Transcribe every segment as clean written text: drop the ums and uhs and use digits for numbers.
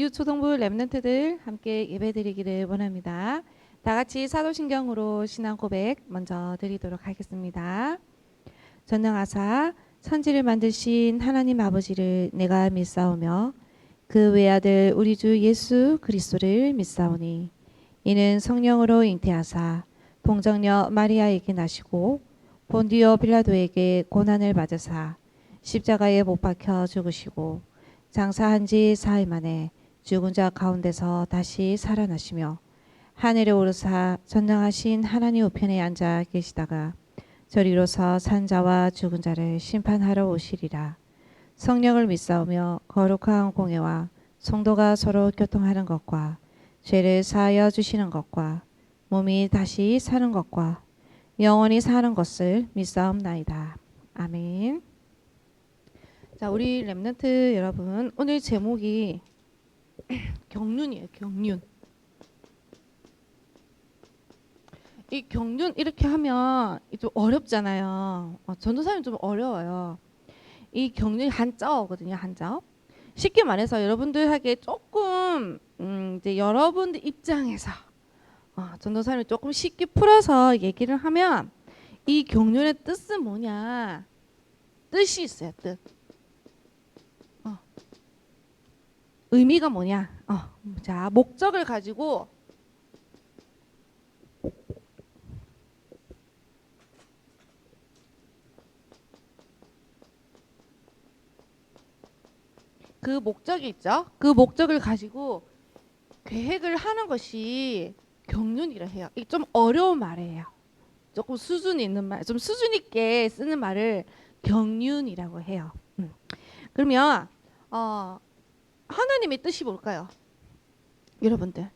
유초등부 랩런트들 함께 예배드리기를 원합니다. 다 같이 사도신경으로 신앙 고백 먼저 드리도록 하겠습니다. 전능하사 천지를 만드신 하나님 아버지를 내가 믿사오며 그 외아들 우리 주 예수 그리스도를 믿사오니 이는 성령으로 잉태하사 동정녀 마리아에게 나시고 본디오 빌라도에게 고난을 받으사 십자가에 못 박혀 죽으시고 장사한 지 사흘 만에 죽은 자 가운데서 다시 살아나시며 하늘에 오르사 전능하신 하나님 우편에 앉아 계시다가 저리로서 산 자와 죽은 자를 심판하러 오시리라. 성령을 믿사오며 거룩한 공예와 성도가 서로 교통하는 것과 죄를 사하여 주시는 것과 몸이 다시 사는 것과 영원히 사는 것을 믿사옵나이다. 아멘. 자, 우리 랩런트 여러분, 오늘 제목이 경륜이에요. 경륜. 이 경륜 이렇게 하면 좀 어렵잖아요. 전도사님 좀 어려워요. 이 경륜이 한자어거든요. 한자어. 쉽게 말해서 여러분들에게 조금 이제 여러분들 입장에서 전도사님이 조금 쉽게 풀어서 얘기를 하면 이 경륜의 뜻은 뭐냐? 뜻이 있어요. 뜻. 의미가 뭐냐? 자, 목적을 가지고 그 목적이 있죠. 그 목적을 가지고 계획을 하는 것이 경륜이라 해요. 이게 좀 어려운 말이에요. 조금 수준 있는 말, 좀 수준 있게 쓰는 말을 경륜이라고 해요. 그러면 하나님의 뜻이 뭘까요? 여러분들,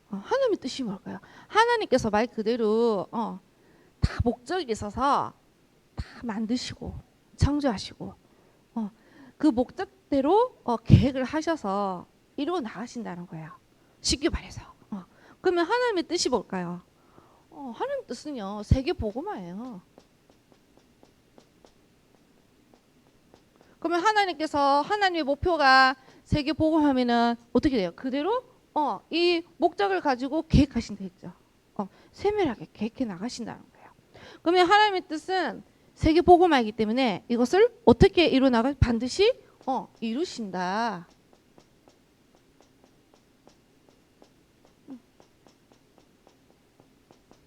하나님의 뜻이 뭘까요? 하나님께서 말 그대로 다 목적이 있어서 다 만드시고 창조하시고 그 목적대로 계획을 하셔서 이루어 나가신다는 거예요. 쉽게 말해서. 그러면 하나님의 뜻이 뭘까요? 하나님의 뜻은요, 세계 복음화예요. 그러면 하나님께서 하나님의 목표가 세계 복음화면은 어떻게 돼요? 그대로 이 목적을 가지고 계획하신다 했죠. 세밀하게 계획해 나가신다는 거예요. 그러면 하나님의 뜻은 세계 복음화이기 때문에 이것을 어떻게 이루어 나가 반드시 이루신다.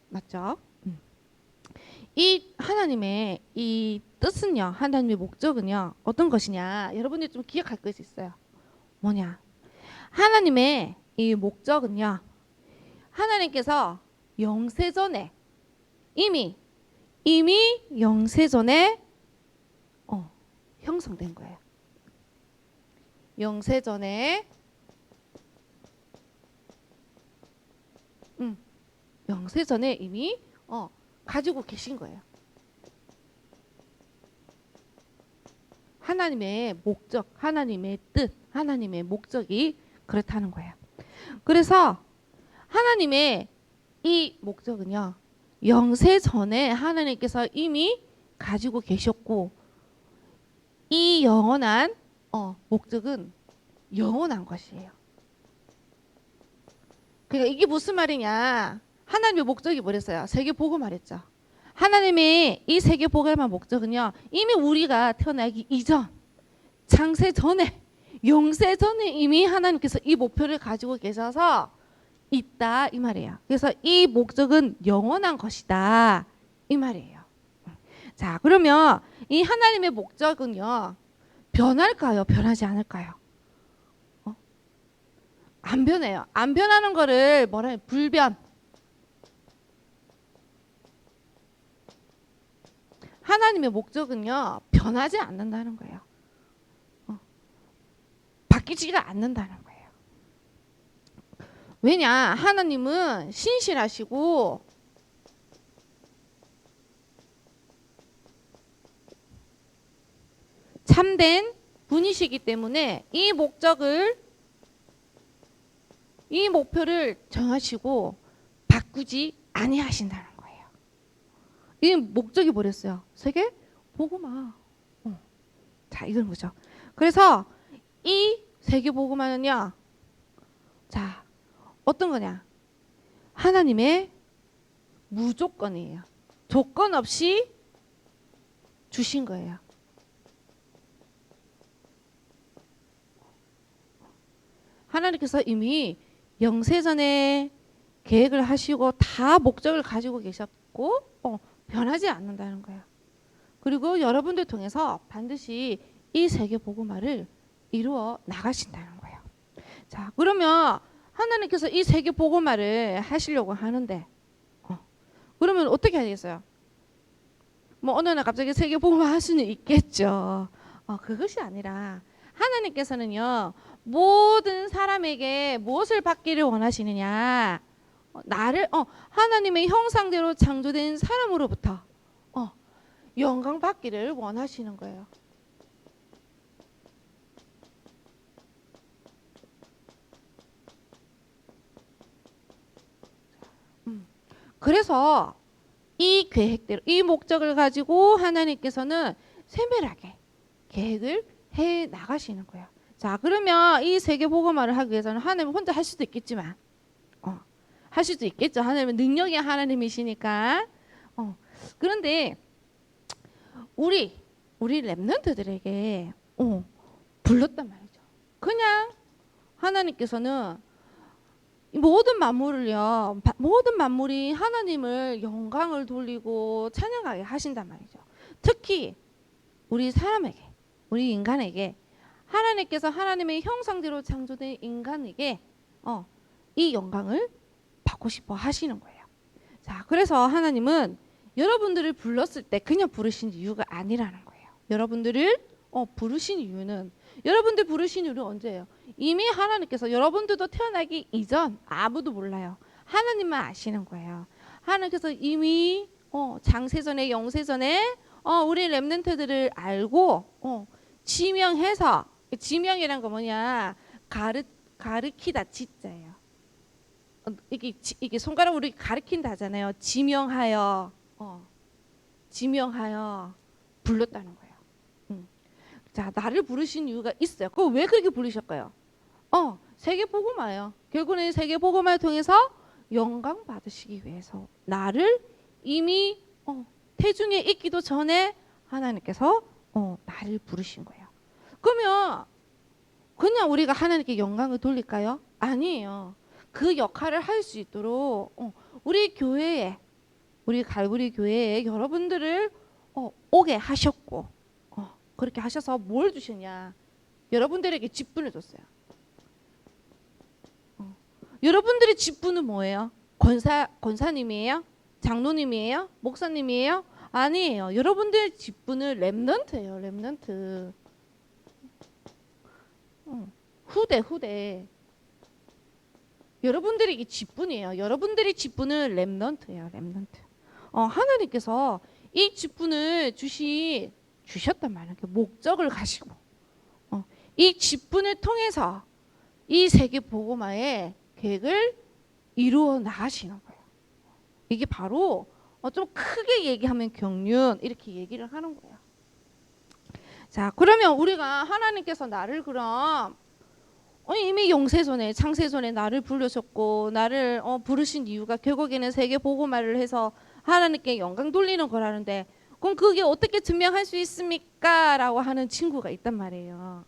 맞죠? 이 하나님의 이 뜻은요, 하나님의 목적은요, 어떤 것이냐? 여러분들이 좀 기억할 것이 있어요. 뭐냐? 하나님의 이 목적은요, 하나님께서 영세전에 이미 영세전에 형성된 거예요. 영세전에 영세전에 이미 가지고 계신 거예요. 하나님의 목적, 하나님의 뜻, 하나님의 목적이 그렇다는 거예요. 그래서 하나님의 이 목적은요, 영세전에 하나님께서 이미 가지고 계셨고, 이 영원한 목적은 영원한 것이에요. 그러니까 이게 무슨 말이냐? 하나님의 목적이 뭐랬어요? 세계 보고 말했죠. 하나님의 이 세계 복음의 목적은요, 이미 우리가 태어나기 이전, 창세 전에, 영세 전에 이미 하나님께서 이 목표를 가지고 계셔서 있다 이 말이에요. 그래서 이 목적은 영원한 것이다 이 말이에요. 자, 그러면 이 하나님의 목적은요, 변할까요? 변하지 않을까요? 안 변해요. 안 변하는 거를 뭐라 해요? 불변. 하나님의 목적은요, 변하지 않는다는 거예요. 바뀌지가 않는다는 거예요. 왜냐? 하나님은 신실하시고 참된 분이시기 때문에 이 목표를 정하시고 바꾸지 아니하신다는 거예요. 이 목적이 뭐랬어요? 세계 복음화. 자, 이건 뭐죠? 그래서 이 세계 복음화는요, 자, 어떤 거냐? 하나님의 무조건이에요. 조건 없이 주신 거예요. 하나님께서 이미 영세전에 계획을 하시고 다 목적을 가지고 계셨고 변하지 않는다는 거예요. 그리고 여러분들 통해서 반드시 이 세계 복음화를 이루어 나가신다는 거예요. 자, 그러면 하나님께서 이 세계 복음화를 하시려고 하는데 그러면 어떻게 하겠어요? 뭐 어느 날 갑자기 세계 복음화 할 수는 있겠죠. 그것이 아니라 하나님께서는요 모든 사람에게 무엇을 받기를 원하시느냐? 나를 하나님의 형상대로 창조된 사람으로부터 영광 받기를 원하시는 거예요. 그래서 이 계획대로 이 목적을 가지고 하나님께서는 세밀하게 계획을 해 나가시는 거예요. 자, 그러면 이 세계 복음화를 하기 위해서는 하나님 혼자 할 수도 있겠지만 할 수도 있겠죠. 하나님은 능력이 하나님이시니까. 그런데 우리 렘넌트들에게 불렀단 말이죠. 그냥 하나님께서는 모든 만물을요, 모든 만물이 하나님을 영광을 돌리고 찬양하게 하신단 말이죠. 특히 우리 사람에게, 우리 인간에게 하나님께서 하나님의 형상대로 창조된 인간에게 이 영광을 받고 싶어 하시는 거예요. 자, 그래서 하나님은 여러분들을 불렀을 때 그냥 부르신 이유가 아니라는 거예요. 여러분들을 부르신 이유는 여러분들 부르신 이유는 언제예요? 이미 하나님께서 여러분들도 태어나기 이전 아무도 몰라요. 하나님만 아시는 거예요. 하나님께서 이미 장세전에 영세전에 우리 렘넌트들을 알고 지명해서 지명이란 거 뭐냐? 가르키다 지자예요. 이게 손가락 우리 가르킨다 하잖아요. 지명하여 불렀다는 거예요. 자, 나를 부르신 이유가 있어요. 그거 왜 그렇게 부르셨까요? 세계 복음화예요. 결국은 세계 복음화를 통해서 영광 받으시기 위해서 나를 이미 태중에 있기도 전에 하나님께서 나를 부르신 거예요. 그러면 그냥 우리가 하나님께 영광을 돌릴까요? 아니에요. 그 역할을 할 수 있도록 우리 교회에 우리 갈보리 교회에 여러분들을 오게 하셨고 그렇게 하셔서 뭘 주셨냐? 여러분들에게 직분을 줬어요. 여러분들의 직분은 뭐예요? 권사님이에요? 장로님이에요? 목사님이에요? 아니에요. 여러분들의 직분은 렘넌트예요. 렘넌트. 후대. 여러분들이 직분이에요. 여러분들의 직분은 렘넌트예요. 렘넌트. 하나님께서 이 직분을 주셨단 말이에요. 목적을 가지고 이 직분을 통해서 이 세계 복음화의 계획을 이루어 나가시는 거예요. 이게 바로 좀 크게 얘기하면 경륜 이렇게 얘기를 하는 거예요. 자, 그러면 우리가 하나님께서 나를 그럼 이미 영세전에 창세전에 나를 부르셨고 나를 부르신 이유가 결국에는 세계 복음화를 해서 하나님께 영광 돌리는 거라는데 그럼 그게 어떻게 증명할 수 있습니까? 라고 하는 친구가 있단 말이에요.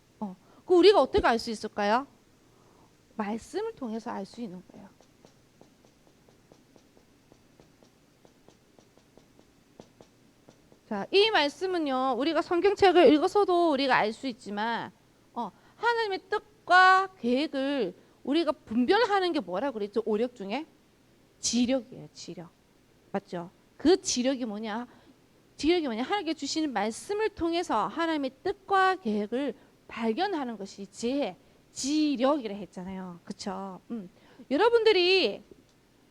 그 우리가 어떻게 알 수 있을까요? 말씀을 통해서 알 수 있는 거예요. 자, 이 말씀은요 우리가 성경책을 읽어서도 우리가 알 수 있지만 하나님의 뜻과 계획을 우리가 분별하는 게 뭐라고 그랬죠? 오력 중에 지력이에요. 지력. 맞죠? 그 지력이 뭐냐? 하나님께 주시는 말씀을 통해서 하나님의 뜻과 계획을 발견하는 것이 지력이라 했잖아요. 그렇죠? 여러분들이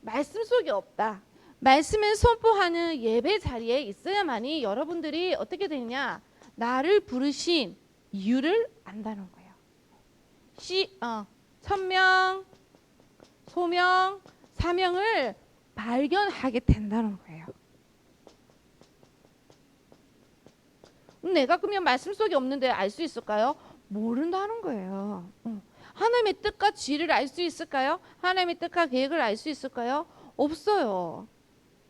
말씀 속에 없다. 말씀을 선포하는 예배 자리에 있어야만이 여러분들이 어떻게 되느냐? 나를 부르신 이유를 안다는 거예요. 천명, 소명, 사명을 발견하게 된다는 거예요. 내가 그러면 말씀 속에 없는데 알 수 있을까요? 모른다는 거예요. 하나님의 뜻과 지혜를 알 수 있을까요? 하나님의 뜻과 계획을 알 수 있을까요? 없어요.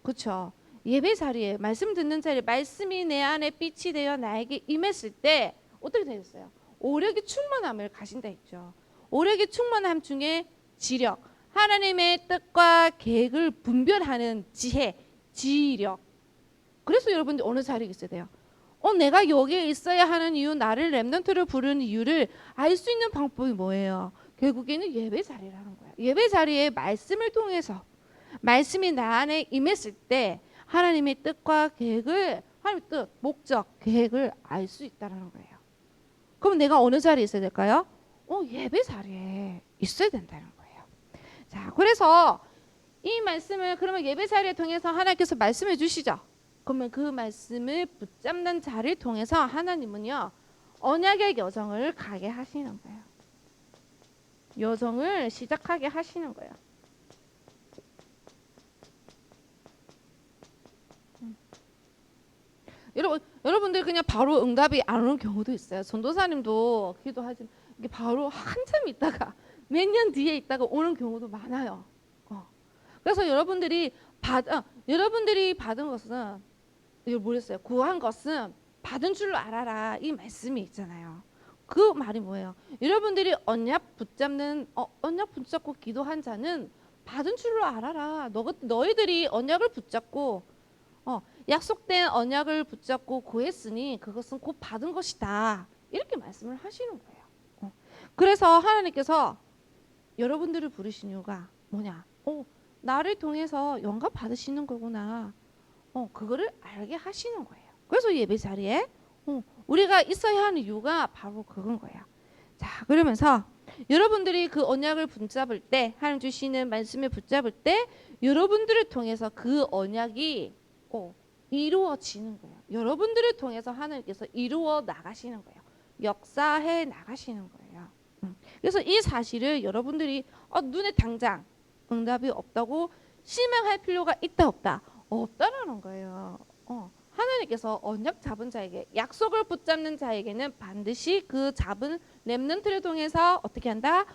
그렇죠? 예배 자리에 말씀 듣는 자리에 말씀이 내 안에 빛이 되어 나에게 임했을 때 어떻게 되겠어요? 오력이 충만함을 가진다 했죠. 오력이 충만함 중에 지력, 하나님의 뜻과 계획을 분별하는 지혜, 지력. 그래서 여러분들 어느 자리에 있어야 돼요? 내가 여기에 있어야 하는 이유, 나를 렘넌트를 부르는 이유를 알 수 있는 방법이 뭐예요? 결국에는 예배 자리라는 거예요. 예배 자리에 말씀을 통해서 말씀이 나 안에 임했을 때 하나님의 뜻과 계획을, 하나님의 뜻, 목적, 계획을 알 수 있다는 거예요. 그럼 내가 어느 자리에 있어야 될까요? 예배 자리에 있어야 된다는 거예요. 자, 그래서 이 말씀을 그러면 예배 자리에 통해서 하나님께서 말씀해 주시죠. 그러면 그 말씀을 붙잡는 자를 통해서 하나님은요 언약의 여정을 가게 하시는 거예요. 여정을 시작하게 하시는 거예요. 여러분들 그냥 바로 응답이 안 오는 경우도 있어요. 전도사님도 기도하지만 이게 바로 한참 있다가 몇 년 뒤에 있다가 오는 경우도 많아요. 그래서 여러분들이 받은 것은 이걸 뭐랬어요? 구한 것은 받은 줄로 알아라 이 말씀이 있잖아요. 그 말이 뭐예요? 여러분들이 언약 붙잡고 기도한 자는 받은 줄로 알아라. 너희들이 언약을 붙잡고 약속된 언약을 붙잡고 구했으니 그것은 곧 받은 것이다. 이렇게 말씀을 하시는 거예요. 그래서 하나님께서 여러분들을 부르신 이유가 뭐냐? 나를 통해서 영감 받으시는 거구나. 그거를 알게 하시는 거예요. 그래서 예배 자리에 우리가 있어야 하는 이유가 바로 그건 거예요. 자, 그러면서 여러분들이 그 언약을 붙잡을 때, 하나님 주시는 말씀을 붙잡을 때 여러분들을 통해서 그 언약이 이루어지는 거예요. 여러분들을 통해서 하나님께서 이루어 나가시는 거예요. 역사해 나가시는 거예요. 그래서 이 사실을 여러분들이 눈에 당장 응답이 없다고 실망할 필요가 있다 없다? 없다라는 거예요. 하나님께서 언약 잡은 자에게, 약속을 붙잡는 자에게는 반드시 그 잡은 렘넌트를 통해서 어떻게 한다?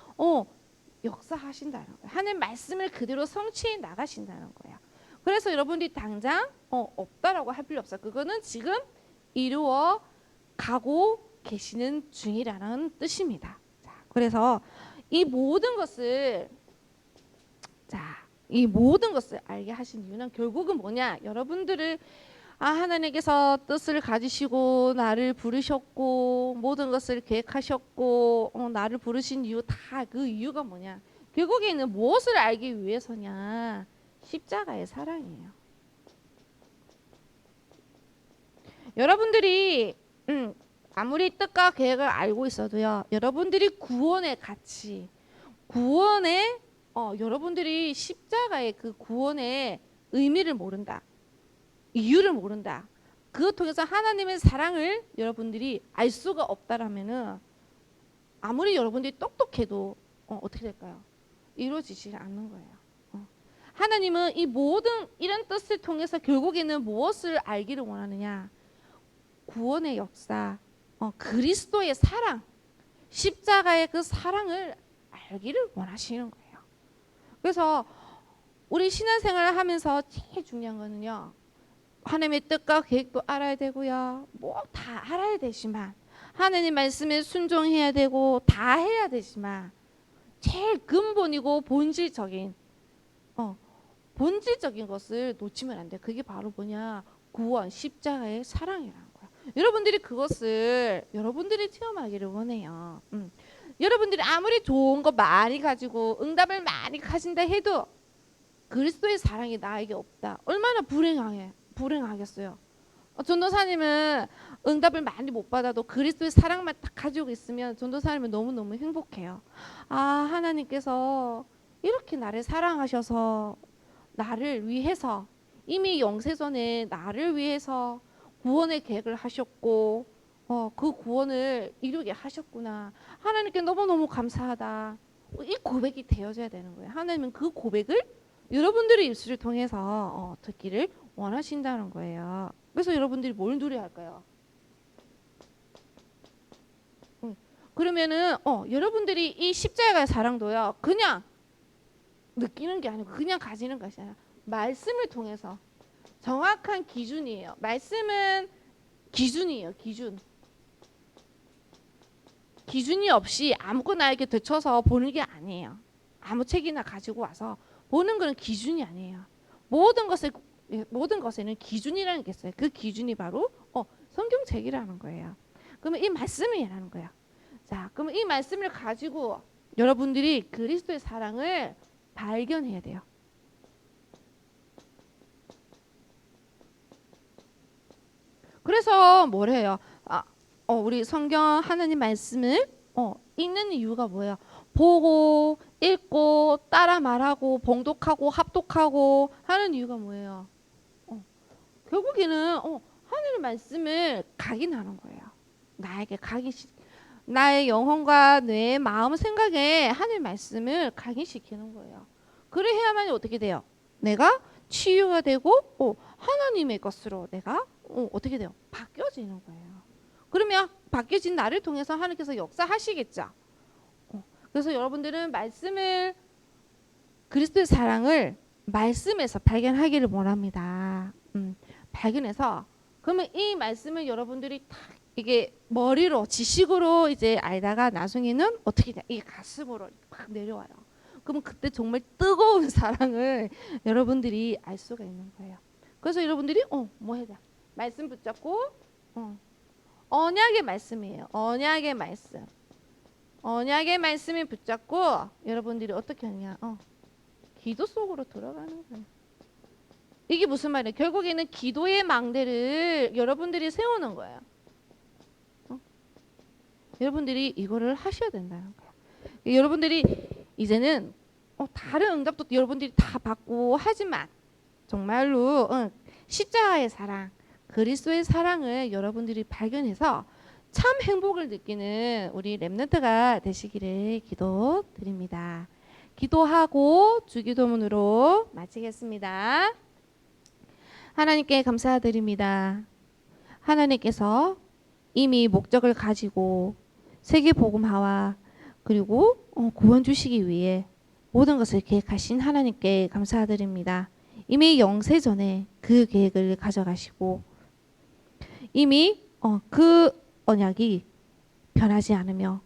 역사하신다는 거예요. 하나님 말씀을 그대로 성취해 나가신다는 거예요. 그래서 여러분들이 당장 없다라고 할 필요 없어요. 그거는 지금 이루어 가고 계시는 중이라는 뜻입니다. 자, 그래서 이 모든 것을 알게 하신 이유는 결국은 뭐냐? 여러분들을 하나님께서 뜻을 가지시고 나를 부르셨고 모든 것을 계획하셨고 나를 부르신 이유 다 그 이유가 뭐냐? 결국에는 무엇을 알기 위해서냐? 십자가의 사랑이에요. 여러분들이 아무리 뜻과 계획을 알고 있어도요. 여러분들이 구원의 가치, 여러분들이 십자가의 그 구원의 의미를 모른다. 이유를 모른다. 그것 통해서 하나님의 사랑을 여러분들이 알 수가 없다라면은 아무리 여러분들이 똑똑해도 어떻게 될까요? 이루어지지 않는 거예요. 하나님은 이 모든 이런 뜻을 통해서 결국에는 무엇을 알기를 원하느냐? 구원의 역사, 그리스도의 사랑, 십자가의 그 사랑을 알기를 원하시는 거예요. 그래서 우리 신앙생활을 하면서 제일 중요한 거는요. 하나님의 뜻과 계획도 알아야 되고요. 뭐 다 알아야 되지만 하나님 말씀에 순종해야 되고 다 해야 되지만 제일 근본이고 본질적인 것을 놓치면 안 돼. 그게 바로 뭐냐? 구원, 십자가의 사랑이라는 거야. 여러분들이 그것을 여러분들이 체험하기를 원해요. 여러분들이 아무리 좋은 거 많이 가지고 응답을 많이 가진다 해도 그리스도의 사랑이 나에게 없다. 얼마나 불행하겠어요. 전도사님은 응답을 많이 못 받아도 그리스도의 사랑만 딱 가지고 있으면 전도사님은 너무너무 행복해요. 하나님께서 이렇게 나를 사랑하셔서 나를 위해서 이미 영세전에 나를 위해서 구원의 계획을 하셨고 그 구원을 이루게 하셨구나. 하나님께 너무너무 감사하다. 이 고백이 되어져야 되는 거예요. 하나님은 그 고백을 여러분들의 입술을 통해서 듣기를 원하신다는 거예요. 그래서 여러분들이 뭘 누려야 할까요? 그러면은 여러분들이 이 십자가의 사랑도요 그냥 느끼는 게 아니고 그냥 가지는 것이 아니라 말씀을 통해서 정확한 기준이에요. 말씀은 기준이에요. 기준이 없이 아무거나 이렇게 되쳐서 보는 게 아니에요. 아무 책이나 가지고 와서 보는 건 기준이 아니에요. 모든 것에는 기준이라는 게 있어요. 그 기준이 바로 성경책이라는 거예요. 그러면 이 말씀이라는 거예요. 자, 그러면 이 말씀을 가지고 여러분들이 그리스도의 사랑을 발견해야 돼요. 그래서 뭐래요? 우리 성경 하나님 말씀을 읽는 이유가 뭐예요? 보고 읽고 따라 말하고 봉독하고 합독하고 하는 이유가 뭐예요? 결국에는 하나님 말씀을 각인하는 거예요. 나에게 나의 영혼과 뇌, 마음, 생각에 하나님 말씀을 각인시키는 거예요. 그래야만 어떻게 돼요? 내가 치유가 되고 하나님의 것으로 내가 어떻게 돼요? 바뀌어지는 거예요. 그러면 바뀌어진 나를 통해서 하나님께서 역사하시겠죠. 그래서 여러분들은 그리스도의 사랑을 말씀에서 발견하기를 원합니다. 발견해서 그러면 이 말씀을 여러분들이 다 이게 머리로 지식으로 이제 알다가 나중에는 어떻게 돼? 이게 가슴으로 막 내려와요. 그러면 그때 정말 뜨거운 사랑을 여러분들이 알 수가 있는 거예요. 그래서 여러분들이 뭐 해야 돼? 말씀 붙잡고 언약의 말씀이에요. 언약의 말씀을 붙잡고 여러분들이 어떻게 하냐? 기도 속으로 들어가는 거예요. 이게 무슨 말이에요? 결국에는 기도의 망대를 여러분들이 세우는 거예요. 여러분들이 이거를 하셔야 된다는 거예요. 여러분들이 이제는 다른 응답도 여러분들이 다 받고 하지만 정말로 십자가의 사랑, 그리스도의 사랑을 여러분들이 발견해서 참 행복을 느끼는 우리 렘넌트가 되시기를 기도드립니다. 기도하고 주기도문으로 마치겠습니다. 하나님께 감사드립니다. 하나님께서 이미 목적을 가지고 세계복음화와 그리고 구원 주시기 위해 모든 것을 계획하신 하나님께 감사드립니다. 이미 영세전에 그 계획을 가져가시고 이미 그 언약이 변하지 않으며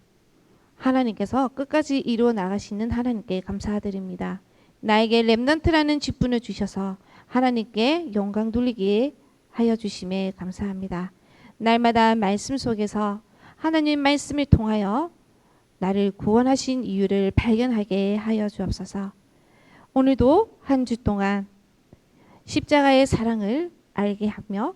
하나님께서 끝까지 이루어 나가시는 하나님께 감사드립니다. 나에게 렘넌트라는 직분을 주셔서 하나님께 영광 돌리게 하여 주심에 감사합니다. 날마다 말씀 속에서 하나님 말씀을 통하여 나를 구원하신 이유를 발견하게 하여 주옵소서. 오늘도 한 주 동안 십자가의 사랑을 알게 하며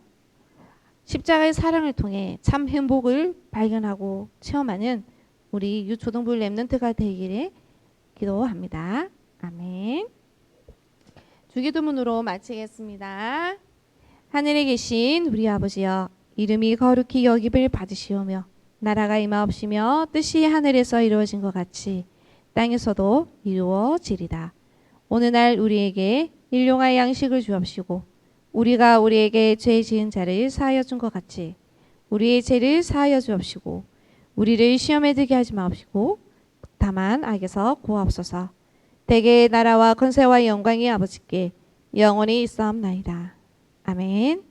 십자가의 사랑을 통해 참 행복을 발견하고 체험하는 우리 유초등부 렘넌트가 되기를 기도합니다. 아멘. 주기도문으로 마치겠습니다. 하늘에 계신 우리 아버지여, 이름이 거룩히 여김을 받으시오며 나라가 임하옵시며 뜻이 하늘에서 이루어진 것 같이 땅에서도 이루어지리다. 오늘날 우리에게 일용할 양식을 주옵시고 우리가 우리에게 죄 지은 자를 사하여 준 것 같이 우리의 죄를 사하여 주옵시고 우리를 시험에 들게 하지 마옵시고 다만 악에서 구하옵소서. 대개의 나라와 권세와 영광이 아버지께 영원히 있사옵나이다. 아멘.